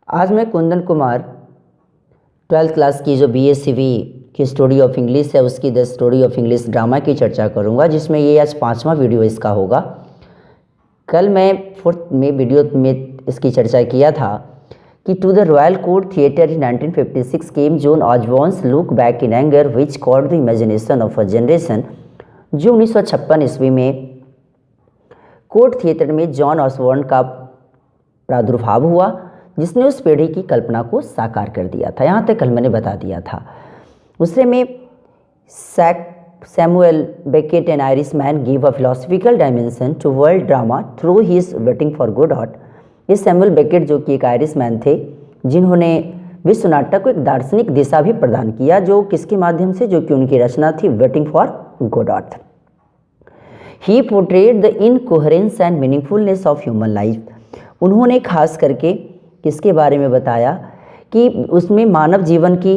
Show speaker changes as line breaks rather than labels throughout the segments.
आज मैं Kundan Kumar 12th class की जो BSCV की स्टोरी ऑफ इंग्लिश है उसकी the story of English drama की चर्चा करूंगा, जिसमें ये आज 5वां वीडियो इसका होगा। कल मैं 4th में वीडियो में इसकी चर्चा किया था कि to the royal court theatre in 1956 came John Osborne's look back in anger which caught the imagination of a generation. जो 1956 ईस्वी में कोर्ट थिएटर में जॉन ऑसबॉर्न का प्रादुर्भाव हुआ, जिसने उस पीढ़ी की कल्पना को साकार कर दिया था। यहाँ तक कल मैंने बता दिया था। दूसरे में Samuel Beckett an Irish man give a philosophical dimension to world drama through his waiting for Godot. ये सैमुअल बेकेट जो कि एक आयरिश मैन थे, जिन्होंने विश्व नाटक को एक दार्शनिक दिशा भी प्रदान किया, जो किसके माध्यम से, जो कि उनकी रचना थी waiting for Godot. He portrayed the incoherence and meaningfulness of human life. उन्होंने खास करके किसके बारे में बताया कि उसमें मानव जीवन की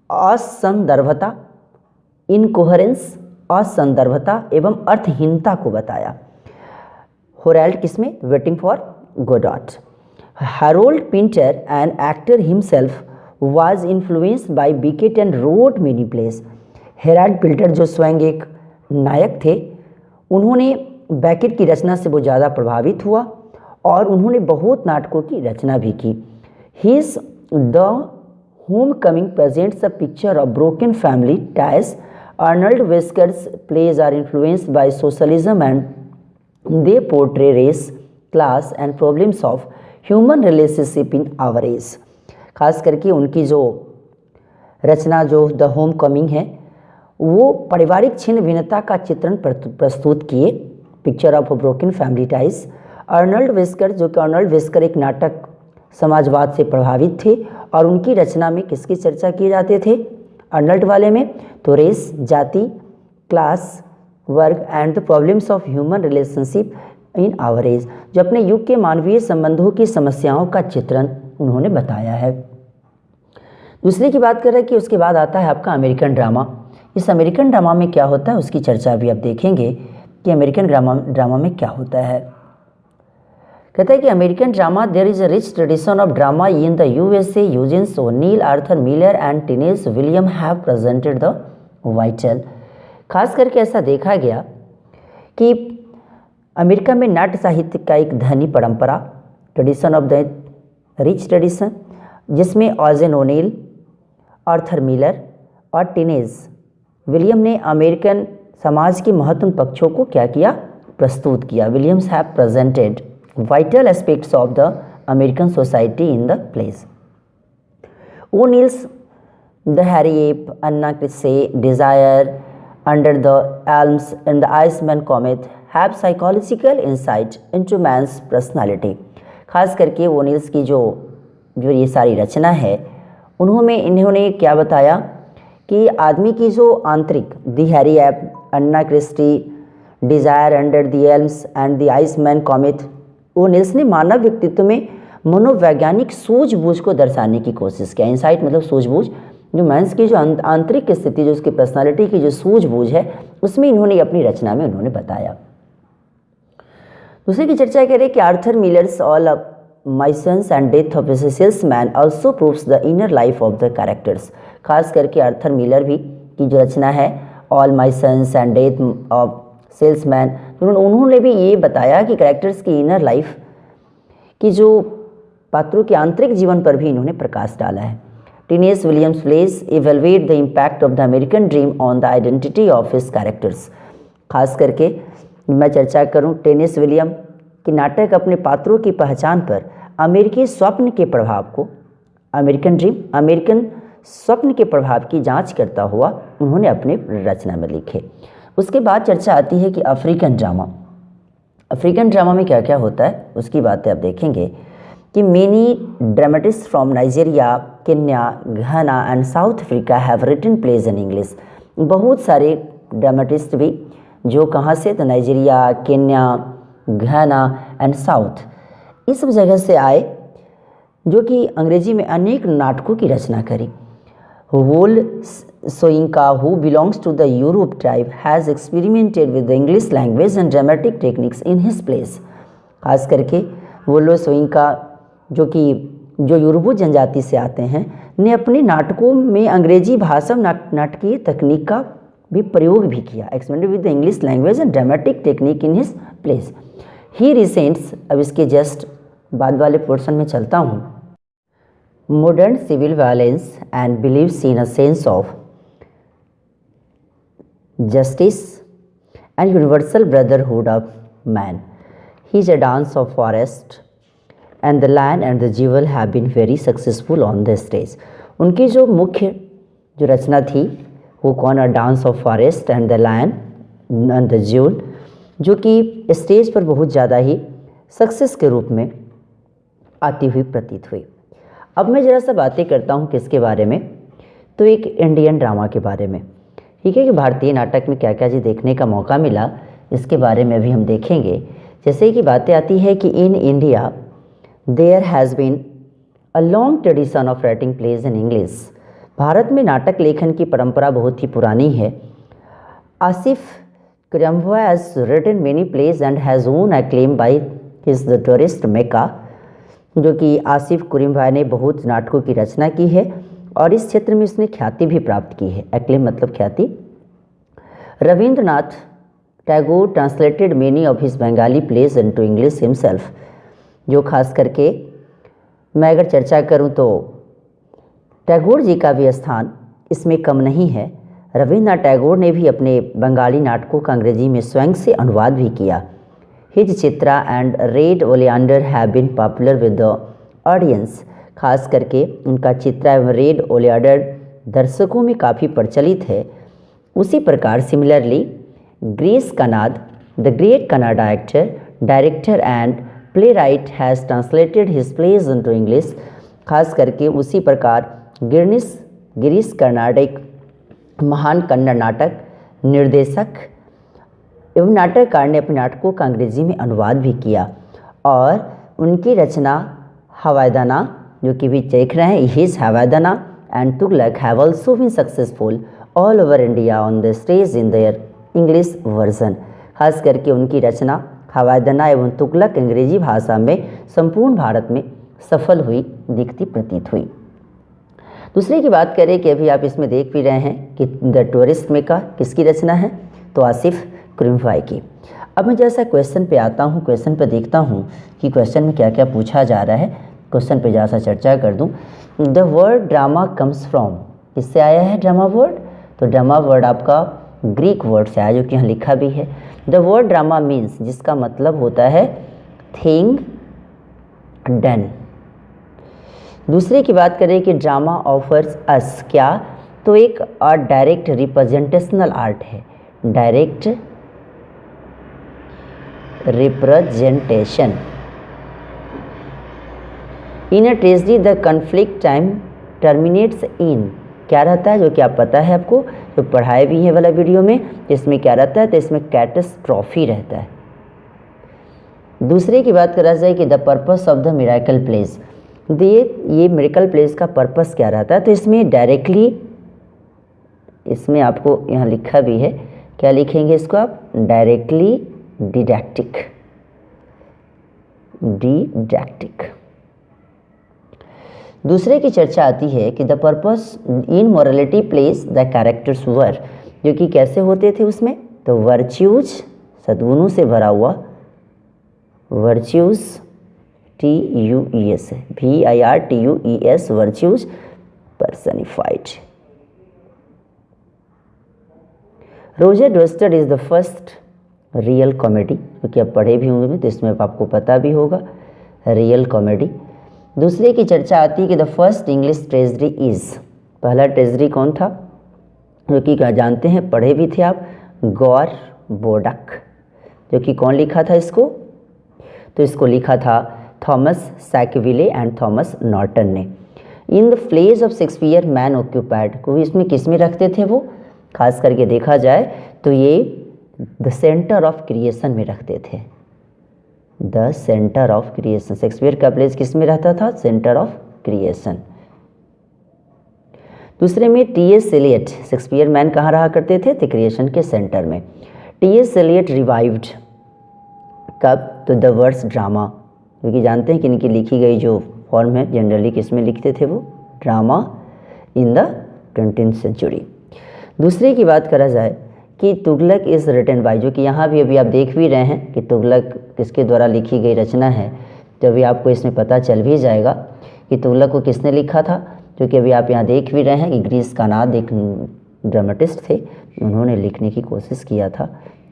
असंदर्भता, इनकोहेरेंस, असंदर्भता एवं अर्थहीनता को बताया। होराल्ड किसमें? Waiting for Godot. Harold Pinter an actor himself was influenced by Beckett and wrote many plays. Harold Pinter जो स्वयं एक नायक थे, उन्होंने बेकेट की रचना से बहुत ज़्यादा प्रभावित हुआ और उन्होंने बहुत नाटकों की रचना भी की। His the homecoming presents a picture of broken family ties. Arnold Wesker's plays are influenced by socialism and they portray race, class and problems of human relationship in our age. खास करके उनकी जो रचना जो the home coming है, वो पारिवारिक छिन्न भिन्नता का चित्रण प्रस्तुत किए। Picture of a broken family ties. Arnold Wesker, जो कि अर्नल्ड वेस्कर एक नाटक समाजवाद से प्रभावित थे और उनकी रचना में किसकी चर्चा किए जाते थे अर्नल्ड वाले में? तो रेस, जाति, क्लास, वर्ग and the problems of human relationship in our age, जो अपने युग के मानवीय संबंधों की समस्याओं का चित्रण उन्होंने बताया है। दूसरे की बात कर रहे हैं कि उसके बाद आता है आपका अमेरिकन ड्रामा। इस अमेरिकन ड्रामा में क्या होता है उसकी चर्चा भी आप देखेंगे कि अमेरिकन ड्रामा में क्या होता है। कहता है कि American drama there is a rich tradition of drama in the USA। Eugene's O'Neill, Arthur Miller and Tennessee William have presented the vital. खास करके ऐसा देखा गया कि अमेरिका में नाट्य साहित्य का एक धनी परंपरा, tradition of the rich tradition, जिसमें ऑजन ओनील, आर्थर मिलर और टेनेस विलियम ने अमेरिकन समाज के महत्वपूर्ण पक्षों को क्या किया? प्रस्तुत किया। Williams have presented vital aspects of the American society in the plays. O'Neill's The Hairy Ape, Anna Christie, Desire, Under the Elms and the Iceman Comet have psychological insight into man's personality. खास करके ओनील्स की जो ये सारी रचना है, इन्होंने क्या बताया कि आदमी की जो आंतरिक, the hairy ape, Anna Christie, desire, under the elms and the iceman cometh, O'Neill's ने मानव व्यक्तित्व में मनोवैज्ञानिक सूझबूझ को दर्शाने की कोशिश किया। इंसाइट मतलब सूझबूझ, जो मैंस की जो आंतरिक स्थिति, जो उसकी पर्सनालिटी की जो सूझबूझ है, उसमें इन्होंने अपनी रचना में उन्होंने बताया। दूसरे की चर्चा करें कि Arthur Miller's all of my sons and death of a salesman also proves the inner life of the characters. खास करके आर्थर मिलर भी की जो रचना है all my sons and death of salesman, उन्होंने भी ये बताया कि कैरेक्टर्स की इनर लाइफ की जो पात्रों के आंतरिक जीवन पर भी इन्होंने प्रकाश डाला है। Tennessee Williams plays evaluate the impact of the American dream on the identity of his characters. खास करके मैं चर्चा करूं टेनेस विलियम की नाटक अपने पात्रों की पहचान पर अमेरिकी स्वप्न के प्रभाव को, अमेरिकन ड्रीम, अमेरिकन स्वप्न के प्रभाव की जांच करता हुआ उन्होंने अपने रचना में लिखे। उसके बाद चर्चा आती है कि अफ्रीकन ड्रामा। अफ्रीकन ड्रामा में क्या क्या होता है उसकी बातें आप देखेंगे कि many dramatist from Nigeria, Kenya, Ghana and South Africa have written plays in English. बहुत सारे ड्रामेटिस्ट भी जो कहाँ से, तो Nigeria, Kenya, Ghana and South, इस सब जगह से आए, जो कि अंग्रेजी में अनेक नाटकों की रचना करी। वोल Soyinka, who belongs to the Europe tribe, has experimented with the English language and dramatic techniques in his plays। खास करके वोलो सोइंका जो कि जो यूरोपो जनजाति से आते हैं, ने अपने नाटकों में अंग्रेजी भाषा नाटकीय तकनीक का भी प्रयोग भी किया। Experimented with the English language and dramatic technique in his plays. He resents, अब इसके जस्ट बाद वाले पोर्शन में चलता हूँ। Modern civil violence and believes in a sense of justice and universal brotherhood of man. His A Dance of Forest and The Lion and the Jewel have been very successful on the stage. उनकी जो मुख्य जो रचना थी वो कौन, a dance of forest and the lion and the jewel, जो कि stage पर बहुत ज़्यादा ही सक्सेस के रूप में आती हुई प्रतीत हुई। अब मैं ज़रा सा बातें करता हूँ किसके बारे में, तो एक इंडियन ड्रामा के बारे में। ठीक है कि भारतीय नाटक में क्या क्या चीज़ देखने का मौका मिला, इसके बारे में भी हम देखेंगे। जैसे कि बातें आती है कि in India there has been a long tradition of writing plays in English. भारत में नाटक लेखन की परंपरा बहुत ही पुरानी है। Asif Currimbhoy has written many plays and has won acclaim by his the tourist Mecca, जो कि आसिफ कुरिम्बा ने बहुत नाटकों की रचना की है और इस क्षेत्र में उसने ख्याति भी प्राप्त की है। एक्लेम मतलब ख्याति। Rabindranath Tagore translated many of his Bengali plays into English himself, जो खास करके मैं अगर चर्चा करूं तो टैगोर जी का भी स्थान इसमें कम नहीं है। रविंद्रनाथ टैगोर ने भी अपने बंगाली नाटकों का अंग्रेजी में स्वयं से अनुवाद भी किया। His Chitra and red oleander have been popular with the audience, खास करके उनका चित्रा एवं रेड ओलियंडर दर्शकों में काफ़ी प्रचलित है। उसी प्रकार similarly Girish Karnad, the great Kannada actor, director and playwright has translated his plays into English, खास करके उसी प्रकार गिरीश कर्नाड एक महान कन्नड़ नाटक निर्देशक एवं नाटककार ने अपने नाटकों का अंग्रेजी में अनुवाद भी किया। और उनकी रचना हवादाना, जो कि भी देख रहे हैं, his Hayavadana and Tughlaq have also been successful all over India on the stage in their English version. खास करके उनकी रचना हवादाना एवं तुगलक अंग्रेजी भाषा में संपूर्ण भारत में सफल हुई दिखती प्रतीत हुई। दूसरे की बात करें कि अभी आप इसमें देख भी रहे हैं कि द टूरिस्ट मेका किसकी रचना है, तो आसिफ कुरिम्बा की। अब मैं जैसा क्वेश्चन पे आता हूँ, क्वेश्चन पे देखता हूँ कि क्वेश्चन में क्या क्या पूछा जा रहा है। क्वेश्चन पे जरा सा चर्चा कर दूँ। The word drama comes from, किससे आया है ड्रामा वर्ड, तो ड्रामा वर्ड आपका ग्रीक वर्ड से आया, जो कि यहाँ लिखा भी है। द वर्ड ड्रामा मीन्स, जिसका मतलब होता है थिंग डन। दूसरे की बात करें कि ड्रामा ऑफर्स अस क्या, तो एक डायरेक्ट रिप्रेजेंटेशनल आर्ट है, direct representation. In a tragedy the conflict time terminates in, क्या रहता है, जो कि आप पता है आपको, जो पढ़ाए भी है वाला वीडियो में, इसमें क्या रहता है, तो इसमें कैटास्ट्रॉफी रहता है। दूसरे की बात करा जाए कि the purpose of the miracle place, ये मिरेकल प्लेस का पर्पस क्या रहता है, तो इसमें डायरेक्टली, इसमें आपको यहाँ लिखा भी है, क्या लिखेंगे इसको आप, डायरेक्टली डिडैक्टिक, डिडैक्टिक। दूसरे की चर्चा आती है कि the purpose in morality place the characters were, जो कि कैसे होते थे उसमें, तो वर्च्यूज, सद्गुणों से भरा हुआ, virtues TUES, VIRTUES, virtues personified. Roister Doister is the first real comedy, क्योंकि आप पढ़े भी होंगे तो इसमें आपको पता भी होगा, रियल कॉमेडी। दूसरे की चर्चा आती है कि the first English treasury is, पहला ट्रेजरी कौन था, जो कि क्या जानते हैं, पढ़े भी थे आप, गौर बोडक, जो कि कौन लिखा था इसको, तो इसको लिखा था Thomas Sackville and Thomas Norton ने। In the plays of Shakespeare man occupied, को इसमें किस में रखते थे वो, खास करके देखा जाए तो ये द सेंटर ऑफ क्रिएशन में रखते थे, the centre of creation. Shakespeare का प्लेस किस में रहता था, सेंटर ऑफ क्रिएशन। दूसरे में T.S. एलियट, शेक्सपियर मैन कहाँ रहा करते थे, द क्रिएशन के सेंटर में। T.S. एलियट रिवाइव्ड कब, तो द वर्ड्स ड्रामा, क्योंकि जानते हैं कि इनकी लिखी गई जो फॉर्म में जनरली किस में लिखते थे वो, drama in the 20th century. दूसरे की बात करा जाए कि तुगलक इज़ रिटन बाय, जो कि यहाँ भी अभी आप देख भी रहे हैं कि तुगलक किसके द्वारा लिखी गई रचना है, तो अभी आपको इसमें पता चल भी जाएगा कि तुगलक को किसने लिखा था, जो कि अभी आप यहाँ देख भी रहे हैं कि ग्रीस कानाद एक ड्रामेटिस्ट थे, उन्होंने लिखने की कोशिश किया था।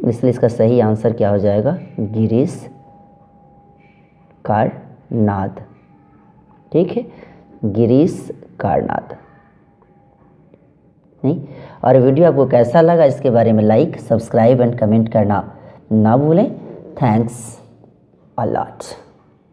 इसलिए इसका सही आंसर क्या हो जाएगा, गिरीश कार्नाद। ठीक है, गिरीश कार्नाद। नहीं, और वीडियो आपको कैसा लगा इसके बारे में लाइक, सब्सक्राइब एंड कमेंट करना ना भूलें। Thanks a lot.